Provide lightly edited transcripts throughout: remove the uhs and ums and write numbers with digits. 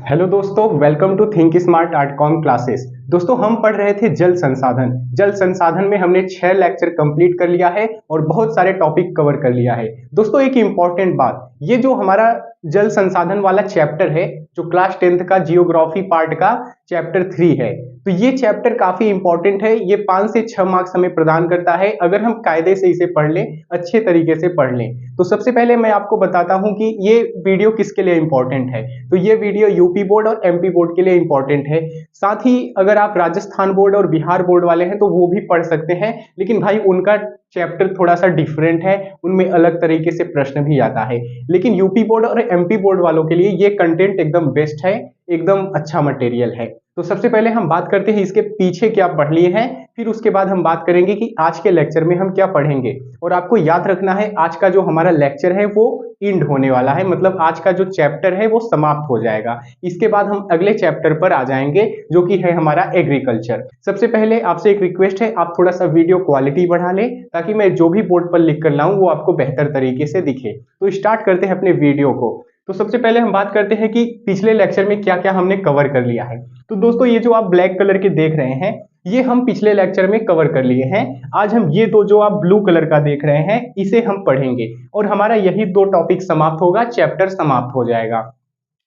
Hello दोस्तों, welcome to think smart art com classes. दोस्तों, हम पढ़ रहे थे जल संसाधन। जल संसाधन में हमने 6 लेक्चर कंप्लीट कर लिया है और बहुत सारे टॉपिक कवर कर लिया है। दोस्तों, एक इम्पॉर्टेंट बात, ये जो हमारा जल संसाधन वाला चैप्टर है, जो क्लास 10th का जियोग्राफी पार्ट का चैप्टर 3 है, तो ये चैप्टर काफी इंपॉर्टेंट है। ये 5 से 6 मार्क्स हमें प्रदान करता है अगर हम कायदे से इसे पढ़ लें, अच्छे तरीके से पढ़ लें। तो सबसे पहले मैं आपको बताता हूं कि ये वीडियो किसके लिए इंपॉर्टेंट है। तो ये वीडियो यूपी बोर्ड और एमपी बोर्ड के लिए इंपॉर्टेंट है। साथ ही अगर आप राजस्थान बोर्ड और बिहार बोर्ड वाले हैं तो वो भी पढ़ सकते हैं, लेकिन भाई उनका चैप्टर थोड़ा सा डिफरेंट है, उनमें अलग तरीके से प्रश्न भी आता है। लेकिन यूपी बोर्ड और एमपी बोर्ड वालों के लिए ये कंटेंट एकदम बेस्ट है, एकदम अच्छा मटेरियल है। तो सबसे पहले हम बात करते हैं इसके पीछे क्या पढ़ लिए हैं, फिर उसके बाद हम बात करेंगे कि आज के लेक्चर में हम क्या पढ़ेंगे। और आपको याद रखना है, आज का जो हमारा लेक्चर है वो इंड होने वाला है, मतलब आज का जो चैप्टर है वो समाप्त हो जाएगा। इसके बाद हम अगले चैप्टर पर आ जाएंगे, जो कि है हमारा एग्रीकल्चर। सबसे पहले आपसे एक रिक्वेस्ट है, आप थोड़ा सा वीडियो क्वालिटी बढ़ा लें ताकि मैं जो भी बोर्ड पर लिख कर लाऊं वो आपको बेहतर तरीके से दिखे। तो स्टार्ट करते हैं अपने वीडियो को। तो सबसे पहले हम बात करते हैं कि पिछले लेक्चर में क्या क्या हमने कवर कर लिया है। तो दोस्तों, ये जो आप ब्लैक कलर के देख रहे हैं, ये हम पिछले लेक्चर में कवर कर लिए हैं। आज हम ये दो जो आप ब्लू कलर का देख रहे हैं, इसे हम पढ़ेंगे और हमारा यही 2 टॉपिक समाप्त होगा, चैप्टर समाप्त हो जाएगा।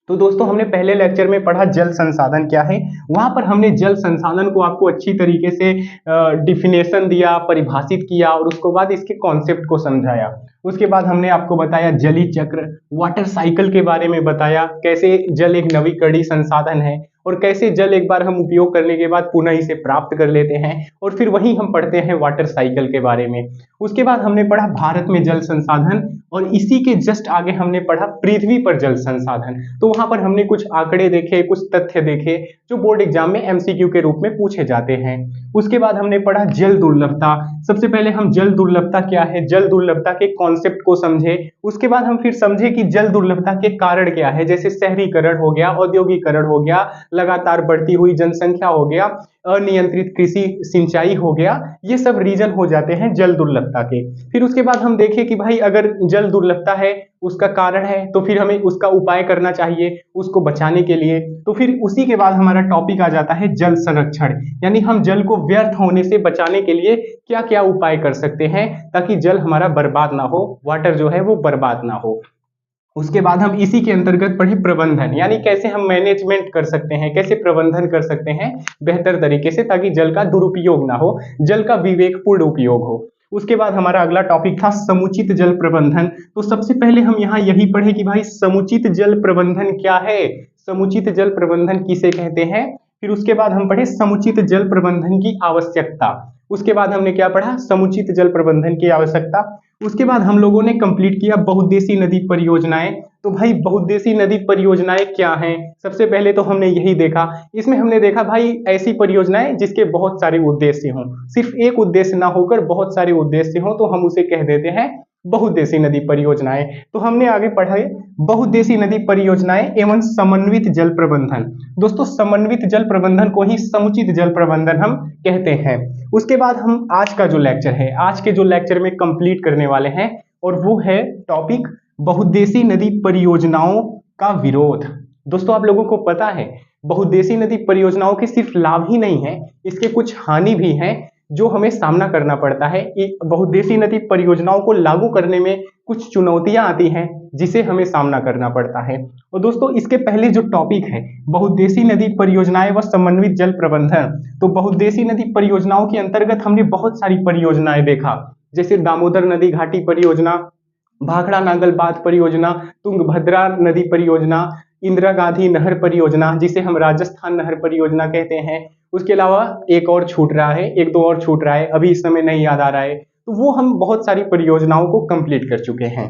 तो दोस्तों, हमने पहले लेक्चर में पढ़ा जल संसाधन क्या है। वहां पर हमने जल संसाधन को आपको अच्छी तरीके से डिफिनेशन दिया, परिभाषित किया और उसके बाद इसके कॉन्सेप्ट को समझाया। उसके बाद हमने आपको बताया जलीय चक्र, वाटर साइकिल के बारे में बताया, कैसे जल एक नवीकरणीय संसाधन है और कैसे जल एक बार हम उपयोग करने के बाद पुनः इसे प्राप्त कर लेते हैं। और फिर वहीं हम पढ़ते हैं वाटर साइकिल के बारे में। उसके बाद हमने पढ़ा भारत में जल संसाधन और इसी के जस्ट आगे हमने पढ़ा पृथ्वी पर जल संसाधन। तो वहां पर हमने कुछ आंकड़े देखे, कुछ तथ्य देखे जो बोर्ड एग्जाम में एमसीक्यू के रूप में पूछे जाते हैं। उसके बाद हमने पढ़ा जल दुर्लभता। सबसे पहले हम जल दुर्लभता क्या है, जल दुर्लभता के कॉन्सेप्ट को समझे। उसके बाद हम फिर समझे कि जल दुर्लभता के कारण क्या है, जैसे शहरीकरण हो गया, औद्योगिकरण हो गया, लगातार बढ़ती हुई जनसंख्या हो गया, अनियंत्रित कृषि सिंचाई हो गया, ये सब रीजन हो जाते हैं जल दुर्लभता के। फिर उसके बाद हम देखें कि भाई अगर जल दुर्लभता है, उसका कारण है, तो फिर हमें उसका उपाय करना चाहिए उसको बचाने के लिए। तो फिर उसी के बाद हमारा टॉपिक आ जाता है जल संरक्षण, यानी हम जल को व्यर्थ होने से बचाने के लिए क्या क्या उपाय कर सकते हैं ताकि जल हमारा बर्बाद ना हो, वाटर जो है वो बर्बाद ना हो। उसके बाद हम इसी के अंतर्गत पढ़े प्रबंधन, यानी कैसे हम मैनेजमेंट कर सकते हैं, कैसे प्रबंधन कर सकते हैं बेहतर तरीके से ताकि जल का दुरुपयोग ना हो, जल का विवेकपूर्ण उपयोग हो। उसके बाद हमारा अगला टॉपिक था समुचित जल प्रबंधन। तो सबसे पहले हम यहाँ यही पढ़े कि भाई समुचित जल प्रबंधन क्या है, समुचित जल प्रबंधन किसे कहते हैं। फिर उसके बाद हम पढ़े समुचित जल प्रबंधन की आवश्यकता। उसके बाद हमने क्या पढ़ा, समुचित जल प्रबंधन की आवश्यकता। उसके बाद हम लोगों ने कंप्लीट किया बहुउद्देशीय नदी परियोजनाएं। तो भाई बहुउद्देशीय नदी परियोजनाएं क्या हैं, सबसे पहले तो हमने यही देखा, इसमें हमने देखा भाई ऐसी परियोजनाएं जिसके बहुत सारे उद्देश्य हों, सिर्फ एक उद्देश्य ना होकर बहुत सारे उद्देश्य हों, तो हम उसे कह देते हैं बहुउद्देशीय नदी परियोजनाएं। तो हमने आगे पढ़ा बहुउद्देशीय नदी परियोजनाएं एवं समन्वित जल प्रबंधन। दोस्तों, समन्वित जल प्रबंधन को ही समुचित जल प्रबंधन हम कहते हैं। उसके बाद हम आज का जो लेक्चर है, आज के जो लेक्चर में कंप्लीट करने वाले हैं, और वो है टॉपिक बहुउद्देशीय नदी परियोजनाओं का विरोध। दोस्तों, आप लोगों को पता है बहुउद्देशीय नदी परियोजनाओं के सिर्फ लाभ ही नहीं है, इसके कुछ हानि भी हैं जो हमें सामना करना पड़ता है। बहुउद्देशीय नदी परियोजनाओं को लागू करने में कुछ चुनौतियां आती हैं जिसे हमें सामना करना पड़ता है। और दोस्तों, इसके पहले जो टॉपिक है बहुउद्देशीय नदी परियोजनाएं व समन्वित जल प्रबंधन, तो बहुउद्देशीय नदी परियोजनाओं के अंतर्गत हमने बहुत सारी परियोजनाएं देखा, जैसे दामोदर नदी घाटी परियोजना, भाखड़ा नागल बांध परियोजना, तुंगभद्रा नदी परियोजना, इंदिरा गांधी नहर परियोजना जिसे हम राजस्थान नहर परियोजना कहते हैं। उसके अलावा एक और छूट रहा है, एक दो और छूट रहा है, अभी इस समय नहीं याद आ रहा है। तो वो हम बहुत सारी परियोजनाओं को कंप्लीट कर चुके हैं।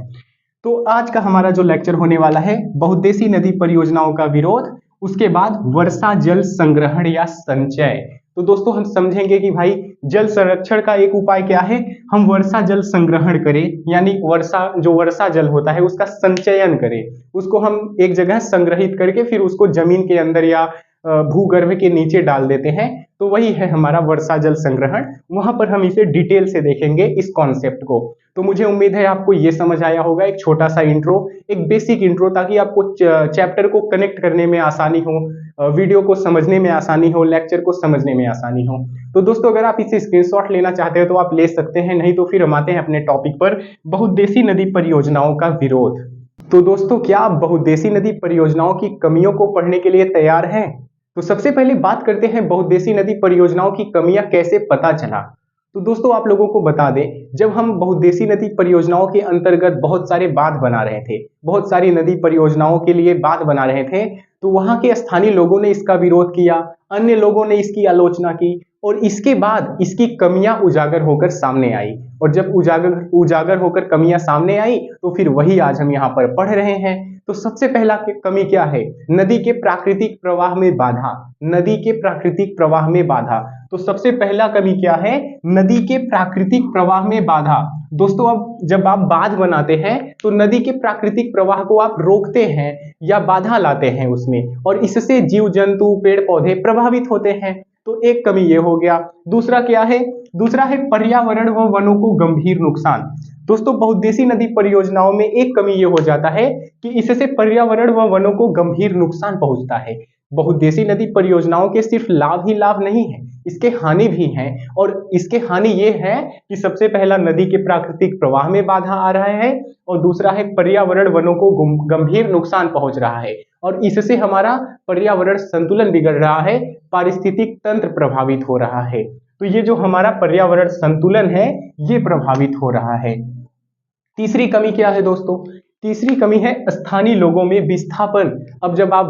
तो आज का हमारा जो लेक्चर होने वाला है बहुउद्देशीय नदी परियोजनाओं का विरोध, उसके बाद वर्षा जल संग्रहण या संचय। तो दोस्तों, हम समझेंगे कि भाई जल संरक्षण का एक उपाय क्या है, हम वर्षा जल संग्रहण करें, यानी वर्षा जल होता है उसका संचयन करें, उसको हम एक जगह संग्रहित करके फिर उसको जमीन के अंदर या भूगर्भ के नीचे डाल देते हैं, तो वही है हमारा वर्षा जल संग्रहण। वहां पर हम इसे डिटेल से देखेंगे इस कॉन्सेप्ट को। तो मुझे उम्मीद है आपको ये समझ आया होगा, एक छोटा सा इंट्रो, एक बेसिक इंट्रो, ताकि आपको चैप्टर को कनेक्ट करने में आसानी हो, वीडियो को समझने में आसानी हो, लेक्चर को समझने में आसानी हो। तो दोस्तों अगर आप इसे स्क्रीनशॉट लेना चाहते हो तो आप ले सकते हैं, नहीं तो फिर हम आते हैं अपने टॉपिक पर, बहुउद्देशीय नदी परियोजनाओं का विरोध। तो दोस्तों क्या आप बहुउद्देशीय नदी परियोजनाओं की कमियों को पढ़ने के लिए तैयार हैं? तो सबसे पहले बात करते हैं बहुउद्देशीय नदी परियोजनाओं की कमियां कैसे पता चला। तो दोस्तों आप लोगों को बता दें, जब हम बहुउद्देशीय नदी परियोजनाओं के अंतर्गत बहुत सारे बांध बना रहे थे, बहुत सारी नदी परियोजनाओं के लिए बांध बना रहे थे, तो वहां के स्थानीय लोगों ने इसका विरोध किया, अन्य लोगों ने इसकी आलोचना की, और इसके बाद इसकी कमियां उजागर होकर सामने आई। और जब उजागर होकर कमियां सामने आई तो फिर वही आज हम यहाँ पर पढ़ रहे हैं। तो सबसे पहला कमी क्या है? नदी के प्राकृतिक प्रवाह में बाधा। नदी के प्राकृतिक प्रवाह में बाधा। तो सबसे पहला कमी क्या है? नदी के प्राकृतिक प्रवाह में बाधा। दोस्तों अब जब आप बांध बनाते हैं तो नदी के प्राकृतिक प्रवाह को आप रोकते हैं या बाधा लाते हैं उसमें, और इससे जीव जंतु पेड़ पौधे प्रभावित होते हैं। तो एक कमी ये हो गया। दूसरा क्या है? दूसरा है पर्यावरण व वनों को गंभीर नुकसान। दोस्तों बहुउद्देशीय नदी परियोजनाओं में एक कमी ये हो जाता है कि इससे पर्यावरण व वनों को गंभीर नुकसान पहुंचता है। बहुउद्देशीय नदी परियोजनाओं के सिर्फ लाभ ही लाभ नहीं है, इसके हानि भी हैं। और इसके हानि ये है कि सबसे पहला नदी के प्राकृतिक प्रवाह में बाधा आ रहा है, और दूसरा है पर्यावरण वनों को गंभीर नुकसान पहुंच रहा है, और इससे हमारा पर्यावरण संतुलन बिगड़ रहा है, पारिस्थितिक तंत्र प्रभावित हो रहा है। तो ये जो हमारा पर्यावरण संतुलन है ये प्रभावित हो रहा है। तीसरी कमी क्या है दोस्तों? तीसरी कमी है स्थानीय लोगों में विस्थापन। अब जब आप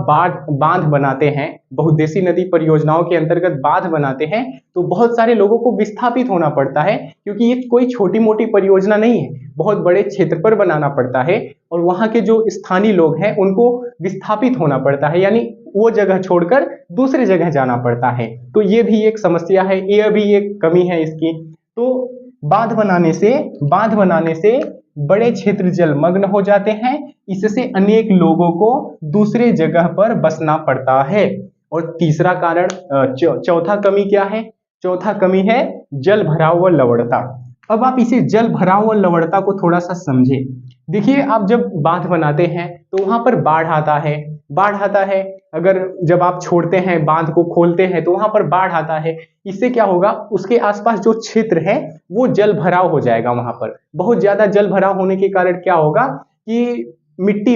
बांध बनाते हैं, बहुउद्देशीय नदी परियोजनाओं के अंतर्गत बांध बनाते हैं, तो बहुत सारे लोगों को विस्थापित होना पड़ता है, क्योंकि ये कोई छोटी मोटी परियोजना नहीं है, बहुत बड़े क्षेत्र पर बनाना पड़ता है, और वहां के जो स्थानीय लोग हैं उनको विस्थापित होना पड़ता है, यानी वो जगह छोड़कर दूसरे जगह जाना पड़ता है। तो ये भी एक समस्या है, ये भी एक कमी है इसकी। तो बांध बनाने से बड़े क्षेत्र जलमग्न हो जाते हैं, इससे अनेक लोगों को दूसरे जगह पर बसना पड़ता है। और तीसरा कारण, चौथा कमी क्या है? चौथा कमी है जल भराव व लवणता। अब आप इसे जल भराव व लवणता को थोड़ा सा समझे। देखिए आप जब बांध बनाते हैं तो वहां पर बाढ़ आता है। अगर जब आप छोड़ते हैं, बांध को खोलते हैं, तो वहां पर बाढ़ आता है। इससे क्या होगा? उसके आसपास जो क्षेत्र है वो जल भराव हो जाएगा। वहां पर बहुत ज्यादा जल भराव होने के कारण क्या होगा कि मिट्टी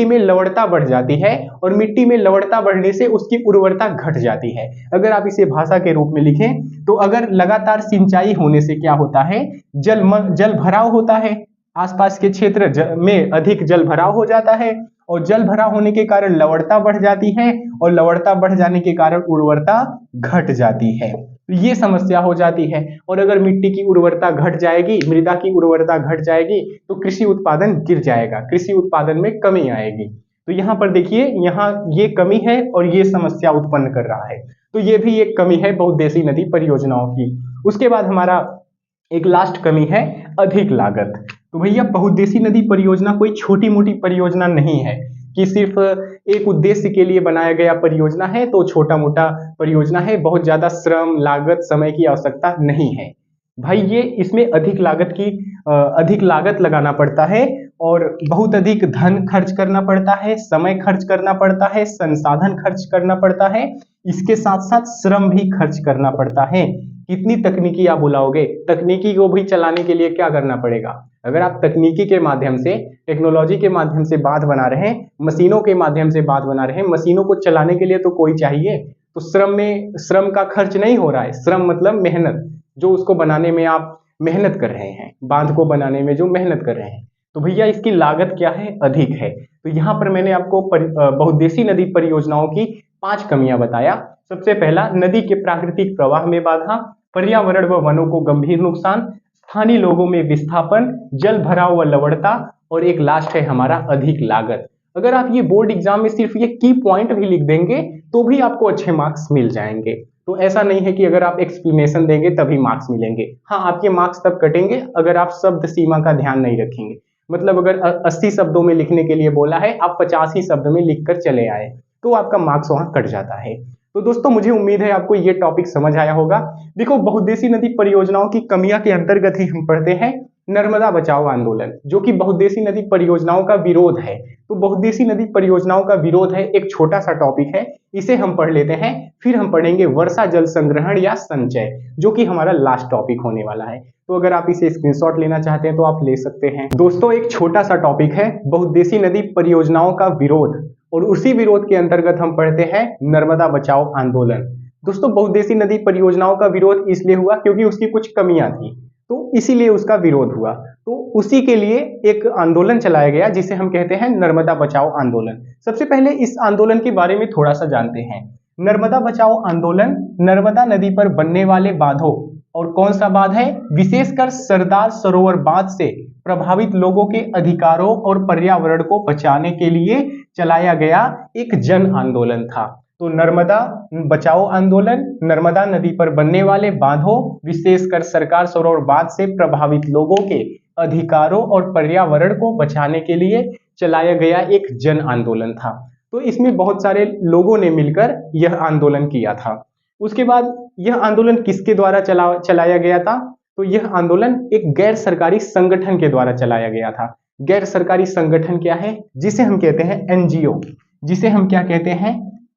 में लवणता बढ़ जाती है, और मिट्टी में लवणता बढ़ने से उसकी उर्वरता घट जाती है। अगर आप इसे भाषा के रूप में लिखें तो अगर लगातार सिंचाई होने से क्या होता है? जल भराव होता है, आसपास के क्षेत्र में अधिक जल भराव हो जाता है, और जल भराव होने के कारण लवणता बढ़ जाती है, और लवणता बढ़ जाने के कारण उर्वरता घट जाती है। तो ये समस्या हो जाती है। और अगर मिट्टी की उर्वरता घट जाएगी, मृदा की उर्वरता घट जाएगी, तो कृषि उत्पादन गिर जाएगा, कृषि उत्पादन में कमी आएगी। तो यहाँ पर देखिए, यहाँ ये कमी है और ये समस्या उत्पन्न कर रहा है। तो ये भी एक कमी है बहुउद्देशीय नदी परियोजनाओं की। उसके बाद हमारा एक लास्ट कमी है अधिक लागत। तो भैया बहुउद्देशीय नदी परियोजना कोई छोटी मोटी परियोजना नहीं है कि सिर्फ एक उद्देश्य के लिए बनाया गया परियोजना है तो छोटा मोटा परियोजना है, बहुत ज्यादा श्रम लागत समय की आवश्यकता नहीं है भाई। ये इसमें अधिक लागत लगाना पड़ता है, और बहुत अधिक धन खर्च करना पड़ता है, समय खर्च करना पड़ता है, संसाधन खर्च करना पड़ता है, इसके साथ साथ श्रम भी खर्च करना पड़ता है। कितनी तकनीकी आप बुलाओगे? तकनीकी को भी चलाने के लिए क्या करना पड़ेगा? अगर आप तकनीकी के माध्यम से, टेक्नोलॉजी के माध्यम से बांध बना रहे हैं, मशीनों के माध्यम से बांध बना रहे हैं, मशीनों को चलाने के लिए तो कोई चाहिए। तो श्रम का खर्च नहीं हो रहा है। श्रम मतलब मेहनत, जो उसको बनाने में आप मेहनत कर रहे हैं, बांध को बनाने में जो मेहनत कर रहे हैं, तो भैया इसकी लागत क्या है? अधिक है। तो यहाँ पर मैंने आपको बहुउद्देशीय नदी परियोजनाओं की 5 कमियां बताया। सबसे पहला, नदी के प्राकृतिक प्रवाह में बाधा, पर्यावरण व वनों को गंभीर नुकसान, स्थानीय लोगों में विस्थापन, जल भराव व लवणता, और एक लास्ट है हमारा अधिक लागत। अगर आप ये बोर्ड एग्जाम में सिर्फ ये की पॉइंट भी लिख देंगे तो भी आपको अच्छे मार्क्स मिल जाएंगे। तो ऐसा नहीं है कि अगर आप एक्सप्लेनेशन देंगे तभी मार्क्स मिलेंगे। हाँ, आपके मार्क्स तब कटेंगे अगर आप शब्द सीमा का ध्यान नहीं रखेंगे। मतलब अगर 80 शब्दों में लिखने के लिए बोला है, आप 85 शब्द में लिख कर चले आए तो आपका मार्क्स वहां कट जाता है। तो दोस्तों मुझे उम्मीद है आपको ये टॉपिक समझ आया होगा। देखो, बहुउद्देशीय नदी परियोजनाओं की कमियां के अंतर्गत ही हम पढ़ते हैं नर्मदा बचाओ आंदोलन, जो कि बहुउद्देशीय नदी परियोजनाओं का विरोध है। तो बहुउद्देशीय नदी परियोजनाओं का विरोध है, एक छोटा सा टॉपिक है, इसे हम पढ़ लेते हैं। फिर हम पढ़ेंगे वर्षा जल संग्रहण या संचय, जो कि हमारा लास्ट टॉपिक होने वाला है। तो अगर आप इसे स्क्रीनशॉट लेना चाहते हैं तो आप ले सकते हैं। दोस्तों, एक छोटा सा टॉपिक है बहुउद्देशीय नदी परियोजनाओं का विरोध, और उसी विरोध के अंतर्गत हम पढ़ते हैं नर्मदा बचाओ आंदोलन। दोस्तों, बहुउद्देशीय नदी परियोजनाओं का विरोध इसलिए हुआ क्योंकि उसकी कुछ कमियां थी, तो इसीलिए उसका विरोध हुआ। तो उसी के लिए एक आंदोलन चलाया गया जिसे हम कहते हैं नर्मदा बचाओ आंदोलन। सबसे पहले इस आंदोलन के बारे में थोड़ा सा जानते हैं। नर्मदा बचाओ आंदोलन नर्मदा नदी पर बनने वाले बांधों, और कौन सा बांध है, विशेषकर सरदार सरोवर बांध से प्रभावित लोगों के अधिकारों और पर्यावरण को बचाने के लिए चलाया गया एक जन आंदोलन था। तो नर्मदा बचाओ आंदोलन नर्मदा नदी पर बनने वाले बांधों, विशेषकर सरकार सरोवर बांध से प्रभावित लोगों के अधिकारों और पर्यावरण को बचाने के लिए चलाया गया एक जन आंदोलन था। तो इसमें बहुत सारे लोगों ने मिलकर यह आंदोलन किया था। उसके बाद यह आंदोलन किसके द्वारा चलाया गया था, तो यह आंदोलन एक गैर सरकारी संगठन के द्वारा चलाया गया था। गैर सरकारी संगठन क्या है, जिसे हम कहते हैं एनजीओ, जिसे हम क्या कहते हैं,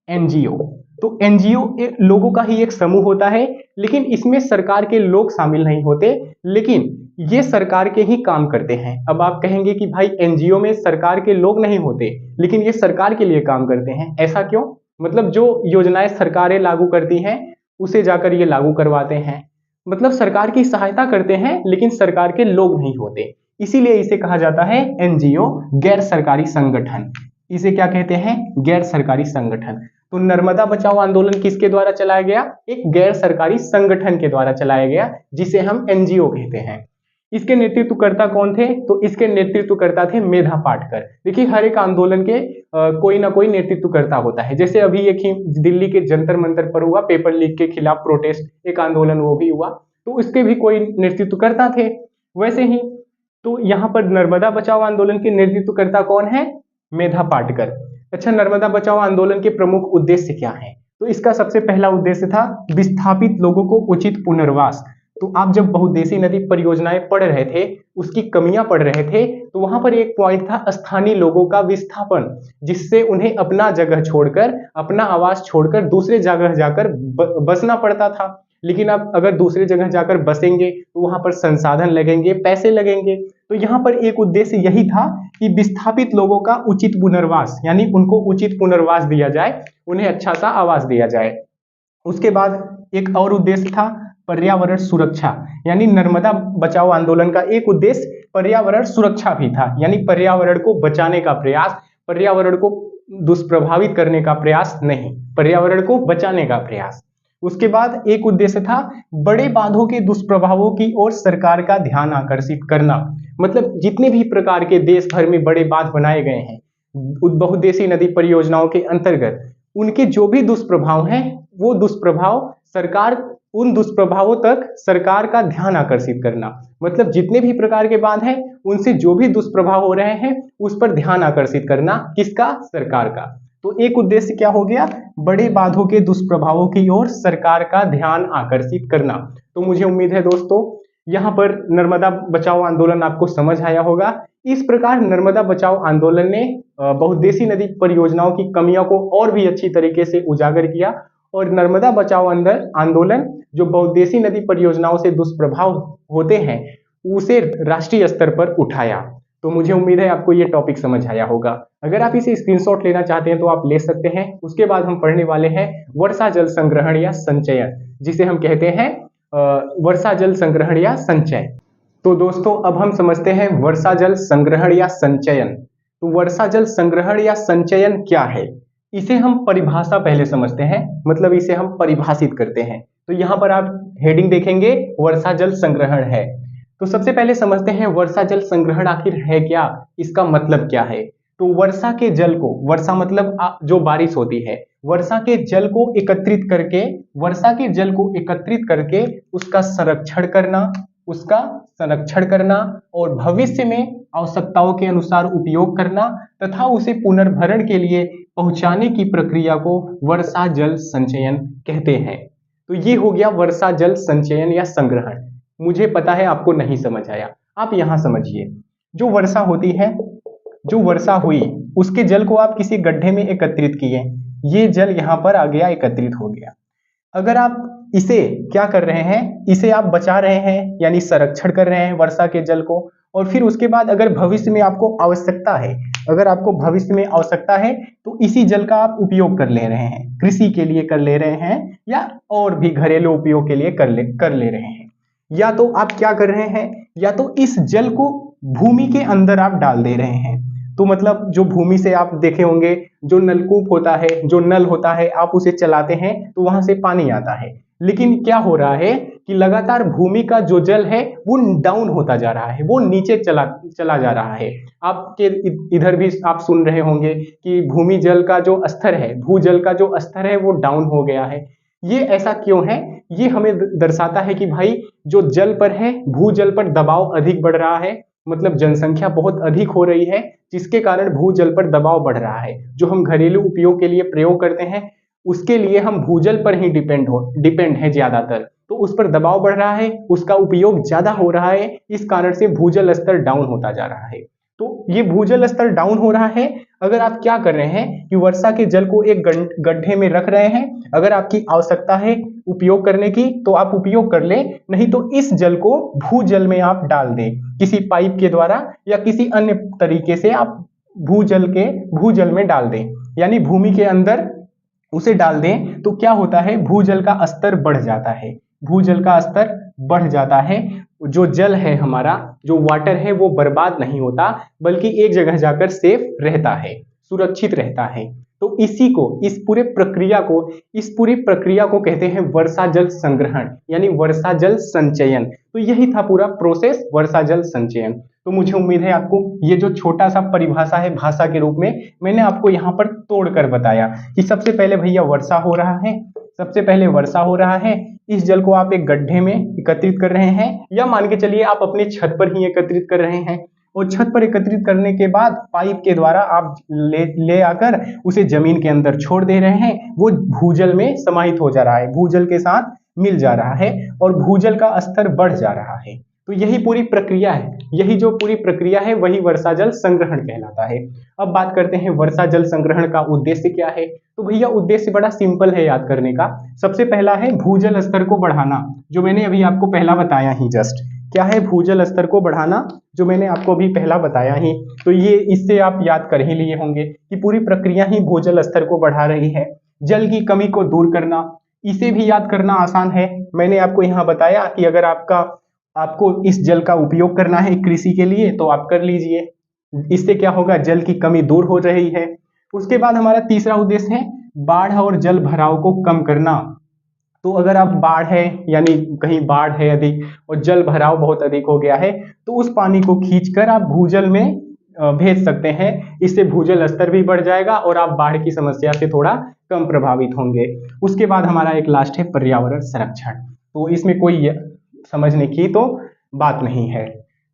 एनजीओ। तो एनजीओ लोगों का ही एक समूह होता है, लेकिन इसमें सरकार के लोग शामिल नहीं होते, लेकिन ये सरकार के ही काम करते हैं। अब आप कहेंगे कि भाई एनजीओ में सरकार के लोग नहीं होते, लेकिन ये सरकार के लिए काम करते हैं, ऐसा क्यों? मतलब जो योजनाएं सरकारें लागू करती हैं उसे जाकर ये लागू करवाते हैं, मतलब सरकार की सहायता करते हैं, लेकिन सरकार के लोग नहीं होते, इसीलिए इसे कहा जाता है एनजीओ, गैर सरकारी संगठन। इसे क्या कहते हैं, गैर सरकारी संगठन। तो नर्मदा बचाओ आंदोलन किसके द्वारा चलाया गया, एक गैर सरकारी संगठन के द्वारा चलाया गया, जिसे हम एनजीओ कहते हैं। इसके नेतृत्वकर्ता कौन थे, तो इसके नेतृत्वकर्ता थे मेधा पाटकर। देखिए, हर एक आंदोलन के कोई ना कोई नेतृत्वकर्ता होता है। जैसे अभी एक ही दिल्ली के जंतर मंतर पर हुआ पेपर लीक के खिलाफ प्रोटेस्ट, एक आंदोलन वो भी हुआ, तो उसके भी कोई नेतृत्वकर्ता थे। वैसे ही तो यहाँ पर नर्मदा बचाओ आंदोलन के नेतृत्वकर्ता कौन है, मेधा पाटकर। अच्छा, नर्मदा बचाओ आंदोलन के प्रमुख उद्देश्य क्या हैं, तो इसका सबसे पहला उद्देश्य था विस्थापित लोगों को उचित पुनर्वास। तो आप जब बहुउद्देशीय नदी परियोजनाएं पढ़ रहे थे, उसकी कमियां पढ़ रहे थे, तो वहां पर एक पॉइंट था स्थानीय लोगों का विस्थापन, जिससे उन्हें अपना जगह छोड़कर, अपना आवास छोड़कर दूसरे जगह जाकर बसना पड़ता था। लेकिन अब अगर दूसरे जगह जाकर बसेंगे तो वहां पर संसाधन लगेंगे, पैसे लगेंगे। तो यहाँ पर एक उद्देश्य यही था कि विस्थापित लोगों का उचित पुनर्वास, यानी उनको उचित पुनर्वास दिया जाए, उन्हें अच्छा सा आवास दिया जाए। उसके बाद एक और उद्देश्य था पर्यावरण सुरक्षा, यानी नर्मदा बचाओ आंदोलन का एक उद्देश्य पर्यावरण सुरक्षा भी था, यानी पर्यावरण को बचाने का प्रयास, पर्यावरण को दुष्प्रभावित करने का प्रयास नहीं, पर्यावरण को बचाने का प्रयास। उसके बाद एक उद्देश्य था बड़े बांधों के दुष्प्रभावों की ओर सरकार का ध्यान आकर्षित करना। मतलब जितने भी प्रकार के देश भर में बड़े बांध बनाए गए हैं बहुउद्देशीय नदी परियोजनाओं के अंतर्गत, उनके जो भी दुष्प्रभाव हैं, वो दुष्प्रभाव सरकार, उन दुष्प्रभावों तक सरकार का ध्यान आकर्षित करना। मतलब जितने भी प्रकार के बांध हैं, उनसे जो भी दुष्प्रभाव हो रहे हैं, उस पर ध्यान आकर्षित करना, किसका, सरकार का। तो एक उद्देश्य क्या हो गया, बड़े बांधों के दुष्प्रभावों की ओर सरकार का ध्यान आकर्षित करना। तो मुझे उम्मीद है दोस्तों, यहाँ पर नर्मदा बचाओ आंदोलन आपको समझ आया होगा। इस प्रकार नर्मदा बचाओ आंदोलन ने बहुउद्देशीय नदी परियोजनाओं की कमियों को और भी अच्छी तरीके से उजागर किया, और नर्मदा बचाओ आंदोलन जो बहुउद्देशीय नदी परियोजनाओं से दुष्प्रभाव होते हैं, उसे राष्ट्रीय स्तर पर उठाया। तो मुझे उम्मीद है आपको ये टॉपिक समझ आया होगा। अगर आप इसे स्क्रीनशॉट लेना चाहते हैं तो आप ले सकते हैं। उसके बाद हम पढ़ने वाले हैं वर्षा जल संग्रहण या संचयन, जिसे हम कहते हैं वर्षा जल संग्रहण या संचय। तो दोस्तों, अब हम समझते हैं वर्षा जल संग्रहण या संचयन। तो वर्षा जल संग्रहण या संचयन क्या है, इसे हम परिभाषा पहले समझते हैं, मतलब इसे हम परिभाषित करते हैं। तो यहाँ पर आप हेडिंग देखेंगे, वर्षा जल संग्रहण है। तो सबसे पहले समझते हैं वर्षा जल संग्रहण आखिर है क्या, इसका मतलब क्या है। तो वर्षा के जल को, वर्षा मतलब जो बारिश होती है, वर्षा के जल को एकत्रित करके, वर्षा के जल को एकत्रित करके उसका संरक्षण करना, उसका संरक्षण करना और भविष्य में आवश्यकताओं के अनुसार उपयोग करना तथा उसे पुनर्भरण के लिए पहुंचाने की प्रक्रिया को वर्षा जल संचयन कहते हैं। तो ये हो गया वर्षा जल संचयन या संग्रहण। मुझे पता है आपको नहीं समझ आया, आप यहां समझिए। जो वर्षा होती है, जो वर्षा हुई उसके जल को आप किसी गड्ढे में एकत्रित किए, ये जल यहाँ पर आ गया, एकत्रित हो गया। अगर आप इसे क्या कर रहे हैं, इसे आप बचा रहे हैं यानी संरक्षण कर रहे हैं वर्षा के जल को, और फिर उसके बाद अगर भविष्य में आपको आवश्यकता है, अगर आपको भविष्य में आवश्यकता है तो इसी जल का आप उपयोग कर ले रहे हैं, कृषि के लिए कर ले रहे हैं या और भी घरेलू उपयोग के लिए कर ले रहे हैं। या तो आप क्या कर रहे हैं, या तो इस जल को भूमि के अंदर आप डाल दे रहे हैं। तो मतलब जो भूमि से आप देखे होंगे, जो नलकूप होता है, जो नल होता है, आप उसे चलाते हैं तो वहां से पानी आता है। लेकिन क्या हो रहा है कि लगातार भूमि का जो जल है वो डाउन होता जा रहा है, वो नीचे चला जा रहा है। आपके इधर भी आप सुन रहे होंगे कि भूमि जल का जो स्तर है, भूजल का जो स्तर है वो डाउन हो गया है। ये ऐसा क्यों है? ये हमें दर्शाता है कि भाई जो जल पर है, भूजल पर दबाव अधिक बढ़ रहा है, मतलब जनसंख्या बहुत अधिक हो रही है, जिसके कारण भूजल पर दबाव बढ़ रहा है। जो हम घरेलू उपयोग के लिए प्रयोग करते हैं उसके लिए हम भूजल पर ही डिपेंड है ज्यादातर, तो उस पर दबाव बढ़ रहा है, उसका उपयोग ज्यादा हो रहा है, इस कारण से भूजल स्तर डाउन होता जा रहा है। तो ये भूजल स्तर डाउन हो रहा है। अगर आप क्या कर रहे हैं कि वर्षा के जल को एक गड्ढे में रख रहे हैं, अगर आपकी आवश्यकता है उपयोग करने की तो आप उपयोग कर ले, नहीं तो इस जल को भूजल में आप डाल दें किसी पाइप के द्वारा या किसी अन्य तरीके से आप भूजल में डाल दें, यानी भूमि के अंदर उसे डाल दें। तो क्या होता है, भूजल का स्तर बढ़ जाता है, भूजल का स्तर बढ़ जाता है। जो जल है हमारा, जो वाटर है वो बर्बाद नहीं होता, बल्कि एक जगह जाकर सेफ रहता है, सुरक्षित रहता है। तो इसी को, इस पूरी प्रक्रिया को कहते हैं वर्षा जल संग्रहण यानी वर्षा जल संचयन। तो यही था पूरा प्रोसेस वर्षा जल संचयन। तो मुझे उम्मीद है आपको ये जो छोटा सा परिभाषा है भाषा के रूप में मैंने आपको यहाँ पर तोड़कर बताया कि सबसे पहले भैया वर्षा हो रहा है, सबसे पहले वर्षा हो रहा है, इस जल को आप एक गड्ढे में एकत्रित कर रहे हैं, या मान के चलिए आप अपने छत पर ही एकत्रित कर रहे हैं, और छत पर एकत्रित करने के बाद पाइप के द्वारा आप ले आकर उसे जमीन के अंदर छोड़ दे रहे हैं, वो भूजल में समाहित हो जा रहा है, भूजल के साथ मिल जा रहा है और भूजल का स्तर बढ़ जा रहा है। तो यही पूरी प्रक्रिया है, यही जो पूरी प्रक्रिया है वही वर्षा जल संग्रहण कहलाता है। अब बात करते हैं वर्षा जल संग्रहण का उद्देश्य क्या है। तो भैया उद्देश्य बड़ा सिंपल है याद करने का। सबसे पहला है भूजल स्तर को बढ़ाना, जो मैंने अभी आपको पहला बताया ही जस्ट। क्या है? भूजल स्तर को बढ़ाना, जो मैंने आपको अभी पहला बताया ही। तो ये इससे आप याद कर ही लिए होंगे कि पूरी प्रक्रिया ही भूजल स्तर को बढ़ा रही है। जल की कमी को दूर करना, इसे भी याद करना आसान है। मैंने आपको यहाँ बताया कि अगर आपको इस जल का उपयोग करना है कृषि के लिए तो आप कर लीजिए, इससे क्या होगा, जल की कमी दूर हो रही है। उसके बाद हमारा तीसरा उद्देश्य है बाढ़ और जल भराव को कम करना। तो अगर आप बाढ़ है, यानी कहीं बाढ़ है अधिक और जल भराव बहुत अधिक हो गया है, तो उस पानी को खींचकर आप भूजल में भेज सकते हैं। इससे भूजल स्तर भी बढ़ जाएगा और आप बाढ़ की समस्या से थोड़ा कम प्रभावित होंगे। उसके बाद हमारा एक लास्ट है पर्यावरण संरक्षण। तो इसमें कोई समझने की तो बात नहीं है।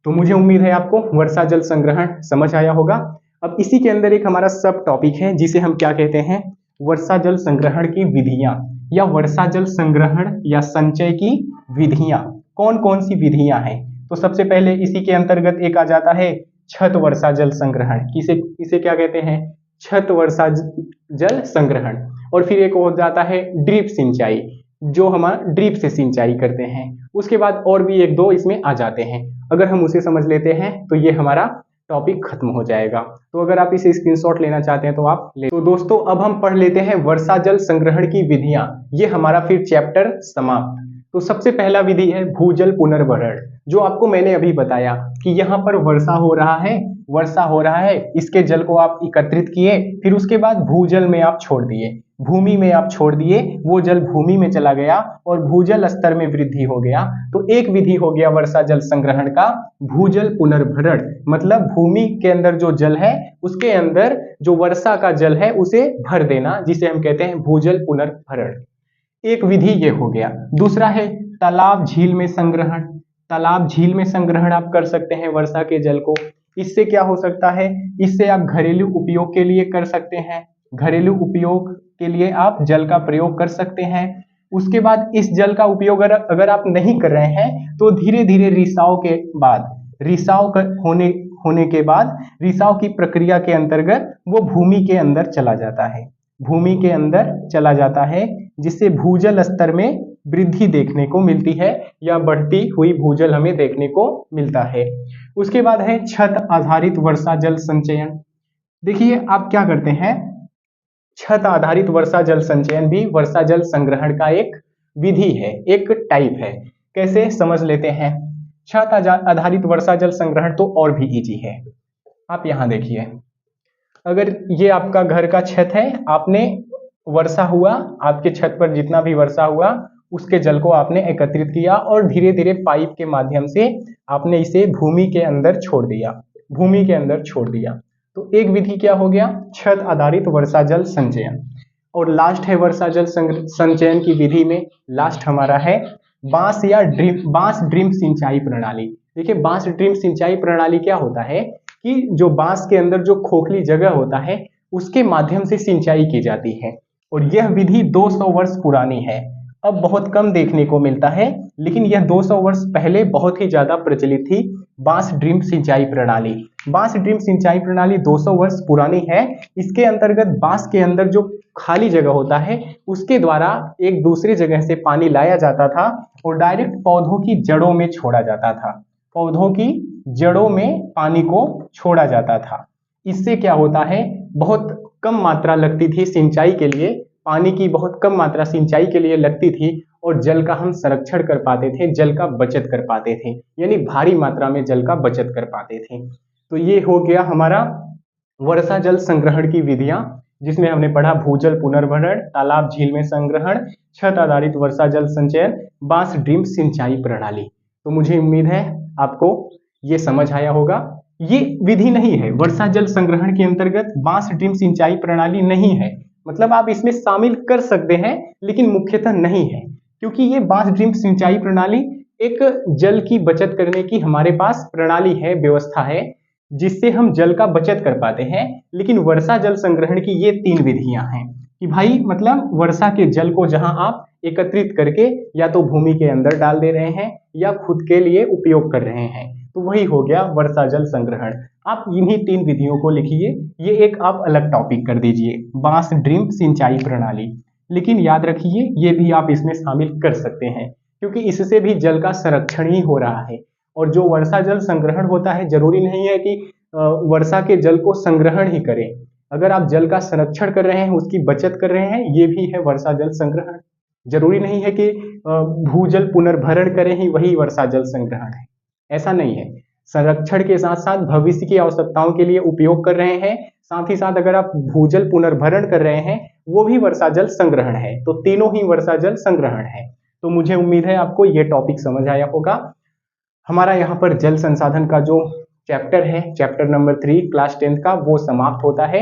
तो मुझे उम्मीद है आपको वर्षा जल संग्रहण समझ आया होगा। अब इसी के अंदर एक हमारा सब टॉपिक है जिसे हम क्या कहते हैं, वर्षा जल संग्रहण की विधियां, या वर्षा जल संग्रहण या संचय की विधियां। कौन कौन सी विधियां हैं? तो सबसे पहले इसी के अंतर्गत एक आ जाता है छत वर्षा जल संग्रहण। इसे क्या कहते हैं? छत वर्षा जल संग्रहण। और फिर एक हो जाता है ड्रिप सिंचाई, जो हम ड्रिप से सिंचाई करते हैं। उसके बाद और भी एक दो इसमें आ जाते हैं। अगर हम उसे समझ लेते हैं तो ये हमारा टॉपिक खत्म हो जाएगा। तो अगर आप इसे स्क्रीनशॉट लेना चाहते हैं तो आप ले। तो दोस्तों अब हम पढ़ लेते हैं वर्षा जल संग्रहण की विधियां। ये हमारा फिर चैप्टर समाप्त। तो सबसे पहला विधि है भूजल पुनर्भरण, जो आपको मैंने अभी बताया कि यहाँ पर वर्षा हो रहा है, इसके जल को आप एकत्रित किए, फिर उसके बाद भूजल में आप छोड़ दिए, भूमि में आप छोड़ दिए, वो जल भूमि में चला गया और भूजल स्तर में वृद्धि हो गया। तो एक विधि हो गया वर्षा जल संग्रहण का भूजल पुनर्भरण, मतलब भूमि के अंदर जो जल है उसके अंदर जो वर्षा का जल है उसे भर देना, जिसे हम कहते हैं भूजल पुनर्भरण। एक विधि ये हो गया। दूसरा है तालाब झील में संग्रहण। तालाब झील में संग्रहण आप कर सकते हैं वर्षा के जल को। इससे क्या हो सकता है, इससे आप घरेलू उपयोग के लिए कर सकते हैं, घरेलू उपयोग के लिए आप जल का प्रयोग कर सकते हैं। उसके बाद इस जल का उपयोग अगर आप नहीं कर रहे हैं तो धीरे धीरे रिसाव के बाद, होने के बाद रिसाव की प्रक्रिया के अंतर्गत वो भूमि के अंदर चला जाता है, भूमि के अंदर चला जाता है, जिससे भूजल स्तर में वृद्धि देखने को मिलती है या बढ़ती हुई भूजल हमें देखने को मिलता है। उसके बाद है छत आधारित वर्षा जल संचयन। देखिए आप क्या करते हैं, छत आधारित वर्षा जल संचयन भी वर्षा जल संग्रहण का एक विधि है, एक टाइप है। कैसे समझ लेते हैं। छत आधारित वर्षा जल संग्रहण तो और भी इजी है। आप यहाँ देखिए, अगर ये आपका घर का छत है, आपने वर्षा हुआ, आपके छत पर जितना भी वर्षा हुआ उसके जल को आपने एकत्रित किया और धीरे धीरे पाइप के माध्यम से आपने इसे भूमि के अंदर छोड़ दिया, भूमि के अंदर छोड़ दिया। तो एक विधि क्या हो गया, छत आधारित वर्षा जल संचयन। और लास्ट है वर्षा जल संचयन की विधि में, लास्ट हमारा है बांस ड्रिम सिंचाई प्रणाली। देखिए बांस ड्रिम सिंचाई प्रणाली क्या होता है कि जो बांस के अंदर जो खोखली जगह होता है उसके माध्यम से सिंचाई की जाती है। और यह विधि 200 वर्ष पुरानी है, अब बहुत कम देखने को मिलता है, लेकिन यह 200 वर्ष पहले बहुत ही ज्यादा प्रचलित थी। बांस ड्रिम सिंचाई प्रणाली, बांस ड्रिम सिंचाई प्रणाली 200 वर्ष पुरानी है। इसके अंतर्गत बांस के अंदर जो खाली जगह होता है उसके द्वारा एक दूसरी जगह से पानी लाया जाता था और डायरेक्ट पौधों की जड़ों में छोड़ा जाता था, पौधों की जड़ों में पानी को छोड़ा जाता था। इससे क्या होता है, बहुत कम मात्रा लगती थी सिंचाई के लिए, पानी की बहुत कम मात्रा सिंचाई के लिए लगती थी और जल का हम संरक्षण कर पाते थे, जल का बचत कर पाते थे, यानी भारी मात्रा में जल का बचत कर पाते थे। तो ये हो गया हमारा वर्षा जल संग्रहण की विधियां, जिसमें हमने पढ़ा भूजल पुनर्भरण, तालाब झील में संग्रहण, छत आधारित वर्षा जल संचयन, बांस ड्रिम सिंचाई प्रणाली। तो मुझे उम्मीद है आपको ये समझ आया होगा। ये विधि नहीं है, वर्षा जल संग्रहण के अंतर्गत बांस ड्रिम सिंचाई प्रणाली नहीं है, मतलब आप इसमें शामिल कर सकते हैं लेकिन मुख्यतः नहीं है, क्योंकि ये बांस ड्रिम सिंचाई प्रणाली एक जल की बचत करने की हमारे पास प्रणाली है, व्यवस्था है, जिससे हम जल का बचत कर पाते हैं। लेकिन वर्षा जल संग्रहण की ये 3 विधियां हैं कि भाई मतलब वर्षा के जल को जहां आप एकत्रित करके या तो भूमि के अंदर डाल दे रहे हैं या खुद के लिए उपयोग कर रहे हैं, तो वही हो गया वर्षा जल संग्रहण। आप इन्हीं 3 विधियों को लिखिए, ये एक आप अलग टॉपिक कर दीजिए, बांस ड्रिम सिंचाई प्रणाली। लेकिन याद रखिए ये भी आप इसमें शामिल कर सकते हैं, क्योंकि इससे भी जल का संरक्षण ही हो रहा है। और जो वर्षा जल संग्रहण होता है, जरूरी नहीं है कि वर्षा के जल को संग्रहण ही करें, अगर आप जल का संरक्षण कर रहे हैं, उसकी बचत कर रहे हैं, ये भी है वर्षा जल संग्रहण। जरूरी नहीं है कि भूजल पुनर्भरण करें ही वही वर्षा जल संग्रहण है, ऐसा नहीं है। संरक्षण के साथ साथ भविष्य की आवश्यकताओं के लिए उपयोग कर रहे हैं, साथ ही साथ अगर आप भूजल पुनर्भरण कर रहे हैं वो भी वर्षा जल संग्रहण है, तो तीनों ही वर्षा जल संग्रहण है। तो मुझे उम्मीद है आपको ये टॉपिक समझ आया होगा। हमारा यहाँ पर जल संसाधन का जो चैप्टर है, चैप्टर नंबर 3 क्लास 10 का, वो समाप्त होता है।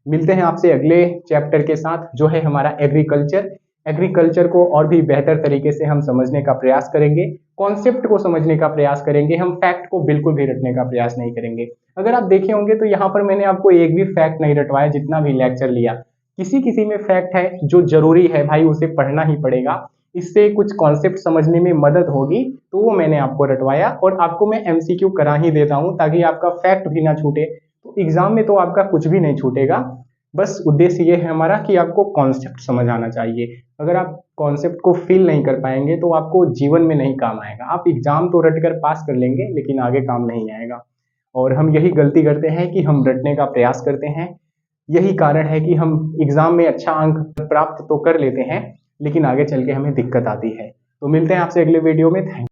मिलते हैं आपसे अगले चैप्टर के साथ, जो है हमारा एग्रीकल्चर। एग्रीकल्चर को और भी बेहतर तरीके से हम समझने का प्रयास करेंगे, कॉन्सेप्ट को समझने का प्रयास करेंगे, हम फैक्ट को बिल्कुल भी रटने का प्रयास नहीं करेंगे। अगर आप देखे होंगे तो यहाँ पर मैंने आपको एक भी फैक्ट नहीं रटवाया, जितना भी लेक्चर लिया किसी किसी में फैक्ट है जो जरूरी है भाई, उसे पढ़ना ही पड़ेगा, इससे कुछ कॉन्सेप्ट समझने में मदद होगी, तो वो मैंने आपको रटवाया। और आपको मैं एमसीक्यू करा ही देता हूँ ताकि आपका फैक्ट भी ना छूटे। तो एग्जाम में तो आपका कुछ भी नहीं छूटेगा, बस उद्देश्य ये है हमारा कि आपको कॉन्सेप्ट समझ आना चाहिए। अगर आप कॉन्सेप्ट को फील नहीं कर पाएंगे तो आपको जीवन में नहीं काम आएगा। आप एग्जाम तो रट कर पास कर लेंगे लेकिन आगे काम नहीं आएगा। और हम यही गलती करते हैं कि हम रटने का प्रयास करते हैं, यही कारण है कि हम एग्जाम में अच्छा अंक प्राप्त तो कर लेते हैं लेकिन आगे चल के हमें दिक्कत आती है। तो मिलते हैं आपसे अगले वीडियो में। थैंक